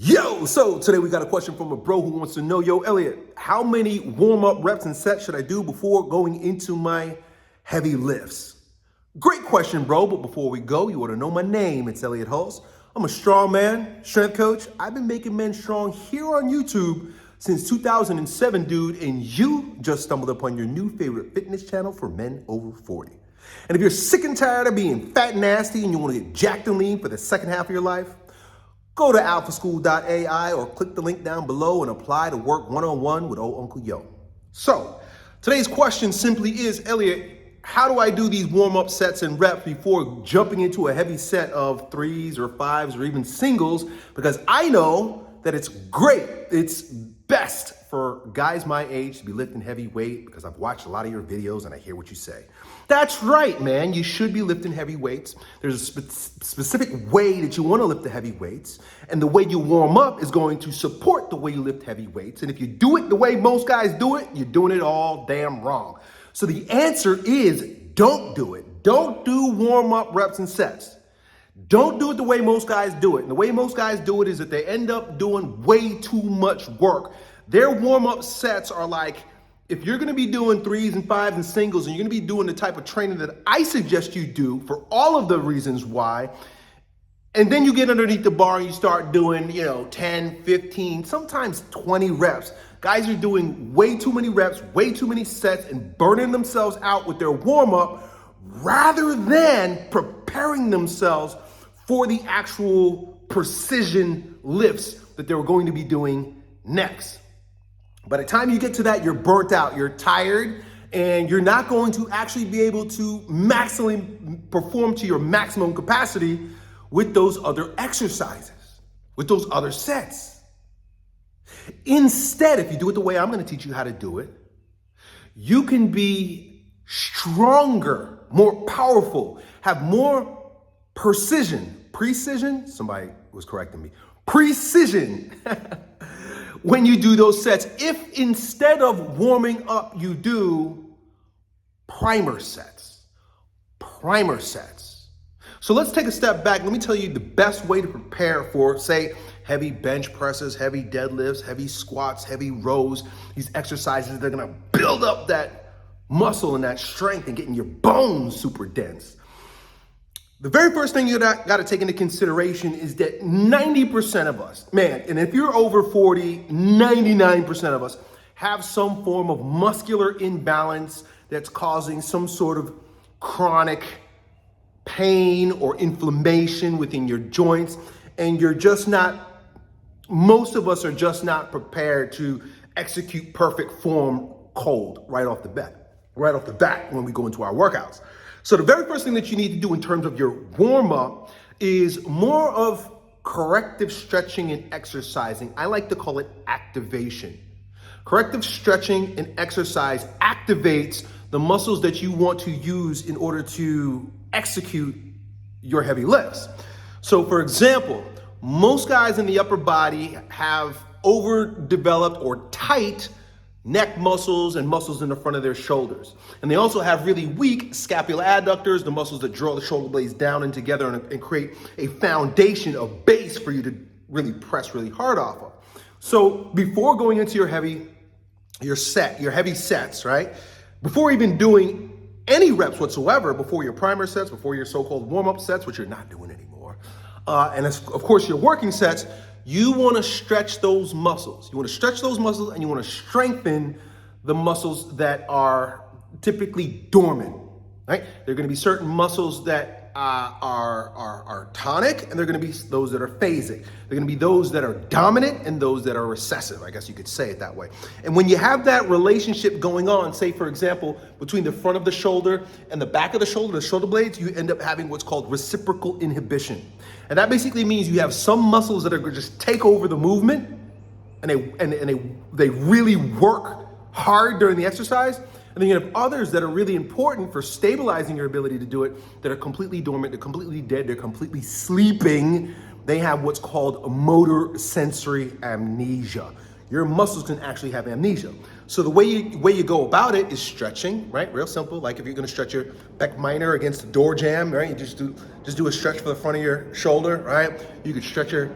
So today we got a question from a bro who wants to know, yo, Elliot, how many warm-up reps and sets should I do before going into my heavy lifts? Great question, bro, but before we go, you want to know my name. It's Elliot Hulse. I'm a strong man, strength coach. I've been making men strong here on YouTube since 2007, dude, and you just stumbled upon your new favorite fitness channel for men over 40. And if you're sick and tired of being fat and nasty and you want to get jacked and lean for the second half of your life, go to alphaschool.ai or click the link down below and apply to work one-on-one with old Uncle Yo. So today's question simply is, Elliot, how do I do these warm-up sets and reps before jumping into a heavy set of 3s or 5s or even singles? Because I know that it's great, it's best for guys my age to be lifting heavy weight, because I've watched a lot of your videos and I hear what you say. That's right, man. You should be lifting heavy weights. There's a specific way that you want to lift the heavy weights, and the way you warm up is going to support the way you lift heavy weights. And if you do it the way most guys do it, you're doing it all damn wrong. So the answer is don't do it. Don't do warm-up reps and sets. Don't do it the way most guys do it. And the way most guys do it is that they end up doing way too much work. Their warm-up sets are like, if you're gonna be doing 3s and 5s and singles, and you're gonna be doing the type of training that I suggest you do for all of the reasons why, and then you get underneath the bar and you start doing, 10, 15, sometimes 20 reps. Guys are doing way too many reps, way too many sets, and burning themselves out with their warm-up rather than preparing themselves for the actual precision lifts that they're going to be doing next. By the time you get to that, you're burnt out, you're tired, and you're not going to actually be able to maximally perform to your maximum capacity with those other exercises, with those other sets. Instead, if you do it the way I'm going to teach you how to do it, you can be stronger, more powerful, have more precision, somebody was correcting me, precision when you do those sets. If instead of warming up, you do primer sets. So let's take a step back. Let me tell you the best way to prepare for, say, heavy bench presses, heavy deadlifts, heavy squats, heavy rows, these exercises that are gonna build up that muscle and that strength and getting your bones super dense. The very first thing you got to take into consideration is that 90% of us, man, and if you're over 40, 99% of us have some form of muscular imbalance that's causing some sort of chronic pain or inflammation within your joints, and most of us are just not prepared to execute perfect form cold right off the bat when we go into our workouts. So the very first thing that you need to do in terms of your warm-up is more of corrective stretching and exercising. I like to call it activation. Corrective stretching and exercise activates the muscles that you want to use in order to execute your heavy lifts. So for example, most guys in the upper body have overdeveloped or tight neck muscles and muscles in the front of their shoulders. And they also have really weak scapular adductors, the muscles that draw the shoulder blades down and together and create a foundation, a base for you to really press really hard off of. So before going into your heavy sets, right? Before even doing any reps whatsoever, before your primer sets, before your so-called warm-up sets, which you're not doing anymore, and of course your working sets, you want to stretch those muscles. You want to stretch those muscles, and you want to strengthen the muscles that are typically dormant, right? There are going to be certain muscles that are tonic, and there are going to be those that are phasic. They're going to be those that are dominant and those that are recessive. I guess you could say it that way. And when you have that relationship going on, say for example, between the front of the shoulder and the back of the shoulder blades, you end up having what's called reciprocal inhibition. And that basically means you have some muscles that are going to just take over the movement, and they really work hard during the exercise. And then you have others that are really important for stabilizing your ability to do it, that are completely dormant, they're completely dead, they're completely sleeping. They have what's called motor sensory amnesia. Your muscles can actually have amnesia. So the way you go about it is stretching, right? Real simple. Like if you're gonna stretch your pec minor against the door jamb, right? You just do a stretch for the front of your shoulder, right? You could stretch your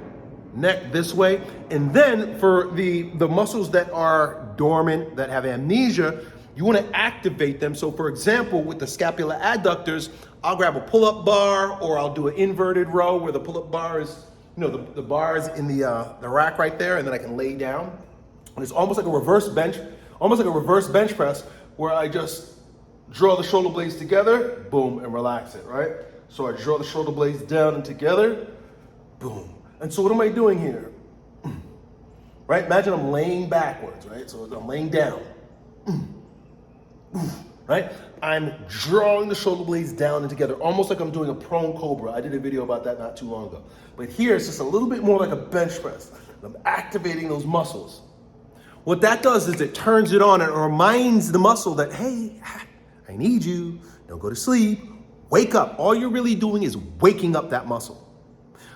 neck this way. And then for the muscles that are dormant, that have amnesia, you want to activate them. So for example, with the scapula adductors, I'll grab a pull-up bar, or I'll do an inverted row where the pull-up bar is, the bar is in the rack right there, and then I can lay down. And it's almost like a reverse bench press, where I just draw the shoulder blades together, boom, and relax it, right? So I draw the shoulder blades down and together, boom. And so what am I doing here? Right? Imagine I'm laying backwards, right? So I'm laying down. Right? I'm drawing the shoulder blades down and together, almost like I'm doing a prone cobra. I did a video about that not too long ago. But here it's just a little bit more like a bench press. I'm activating those muscles. What that does is it turns it on and it reminds the muscle that, hey, I need you. Don't go to sleep. Wake up. All you're really doing is waking up that muscle.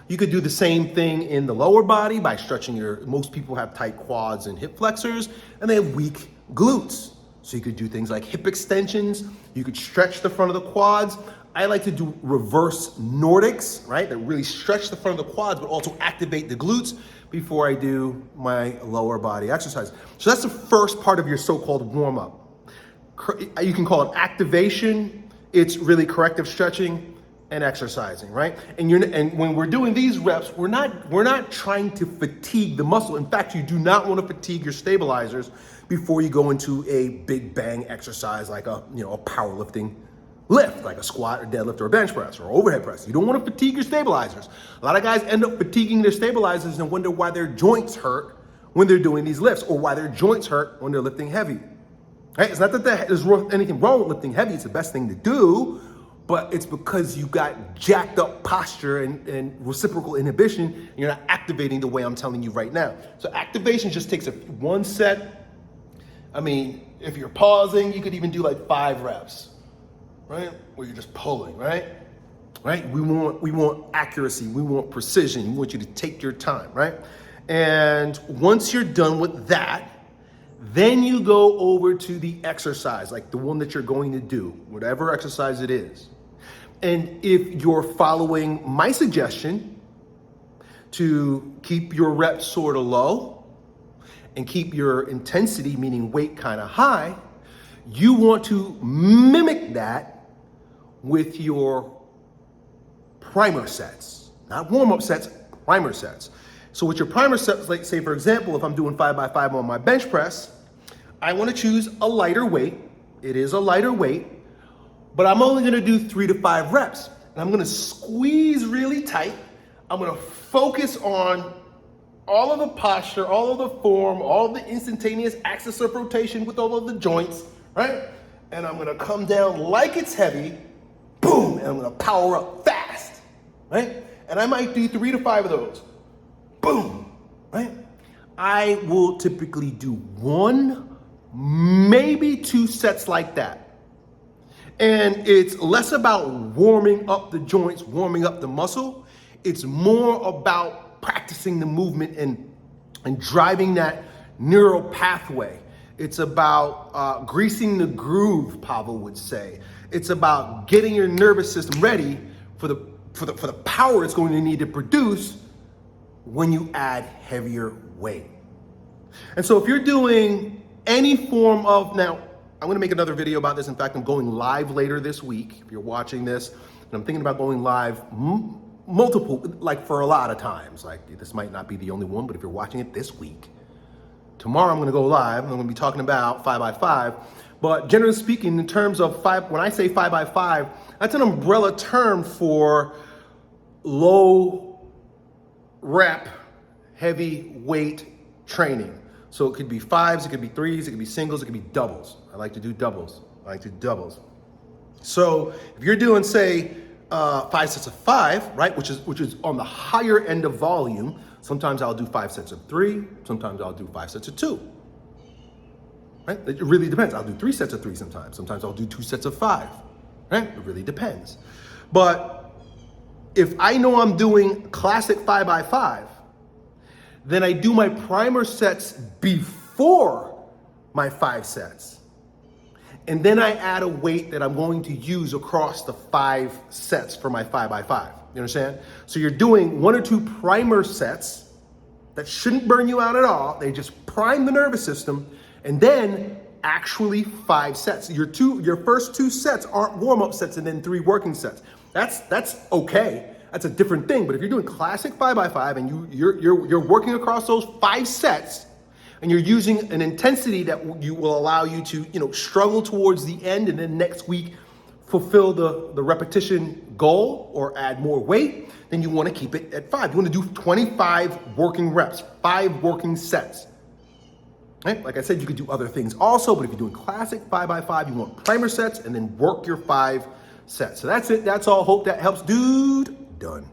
You could do the same thing in the lower body by stretching most people have tight quads and hip flexors, and they have weak glutes. So you could do things like hip extensions. You could stretch the front of the quads. I like to do reverse Nordics, right? That really stretch the front of the quads, but also activate the glutes before I do my lower body exercise. So that's the first part of your so-called warm-up. You can call it activation. It's really corrective stretching and exercising, right? And when we're doing these reps, we're not trying to fatigue the muscle. In fact, you do not want to fatigue your stabilizers before you go into a big bang exercise like a powerlifting lift, like a squat or deadlift or a bench press or overhead press. You don't want to fatigue your stabilizers. A lot of guys end up fatiguing their stabilizers and wonder why their joints hurt when they're doing these lifts, or why their joints hurt when they're lifting heavy. Right? It's not that there's anything wrong with lifting heavy. It's the best thing to do, but it's because you got jacked up posture and reciprocal inhibition, and you're not activating the way I'm telling you right now. So activation just takes one set. I mean, if you're pausing, you could even do like 5 reps, right? Where you're just pulling, right? Right? We want accuracy. We want precision. We want you to take your time, right? And once you're done with that, then you go over to the exercise, like the one that you're going to do, whatever exercise it is. And if you're following my suggestion to keep your reps sort of low and keep your intensity, meaning weight, kind of high, you want to mimic that with your primer sets, not warm-up sets, primer sets. So with your primer sets, like say for example, if I'm doing 5x5 on my bench press, I want to choose a lighter weight. It is a lighter weight, but I'm only going to do 3 to 5 reps. And I'm going to squeeze really tight. I'm going to focus on all of the posture, all of the form, all of the instantaneous axis of rotation with all of the joints, right? And I'm going to come down like it's heavy, boom, and I'm going to power up fast, right? And I might do 3 to 5 of those. Boom, right? I will typically do 1, maybe 2 sets like that. And it's less about warming up the joints, warming up the muscle. It's more about practicing the movement and driving that neural pathway. It's about greasing the groove, Pavel would say. It's about getting your nervous system ready for the power it's going to need to produce when you add heavier weight. And so if you're doing any form of, now I'm going to make another video about this. In fact, I'm going live later this week. If you're watching this, and I'm thinking about going live multiple, like for a lot of times, like this might not be the only one, but if you're watching it this week, tomorrow I'm going to go live. I'm going to be talking about 5x5. But generally speaking, in terms of when I say 5x5, that's an umbrella term for low rep, heavy weight training. So it could be 5s, it could be 3s, it could be singles, it could be doubles. I like to do doubles. So if you're doing, say, 5 sets of 5, right, which is on the higher end of volume, sometimes I'll do 5 sets of 3, sometimes I'll do 5 sets of 2. Right? It really depends. I'll do 3 sets of 3 sometimes. Sometimes I'll do 2 sets of 5. Right? It really depends. But if I know I'm doing classic 5x5, then I do my primer sets before my 5 sets. And then I add a weight that I'm going to use across the 5 sets for my 5x5. You understand? So you're doing 1 or 2 primer sets, that shouldn't burn you out at all. They just prime the nervous system, and then actually 5 sets. Your first 2 sets aren't warm-up sets and then 3 working sets. That's okay. That's a different thing. But if you're doing classic 5x5 and you're working across those 5 sets, and you're using an intensity that you will allow you to struggle towards the end, and then next week fulfill the repetition goal or add more weight, then you want to keep it at 5. You want to do 25 working reps, 5 working sets. Right? Like I said, you could do other things also, but if you're doing classic 5x5, you want primer sets and then work your 5 sets. So that's it. That's all. Hope that helps, dude. Done.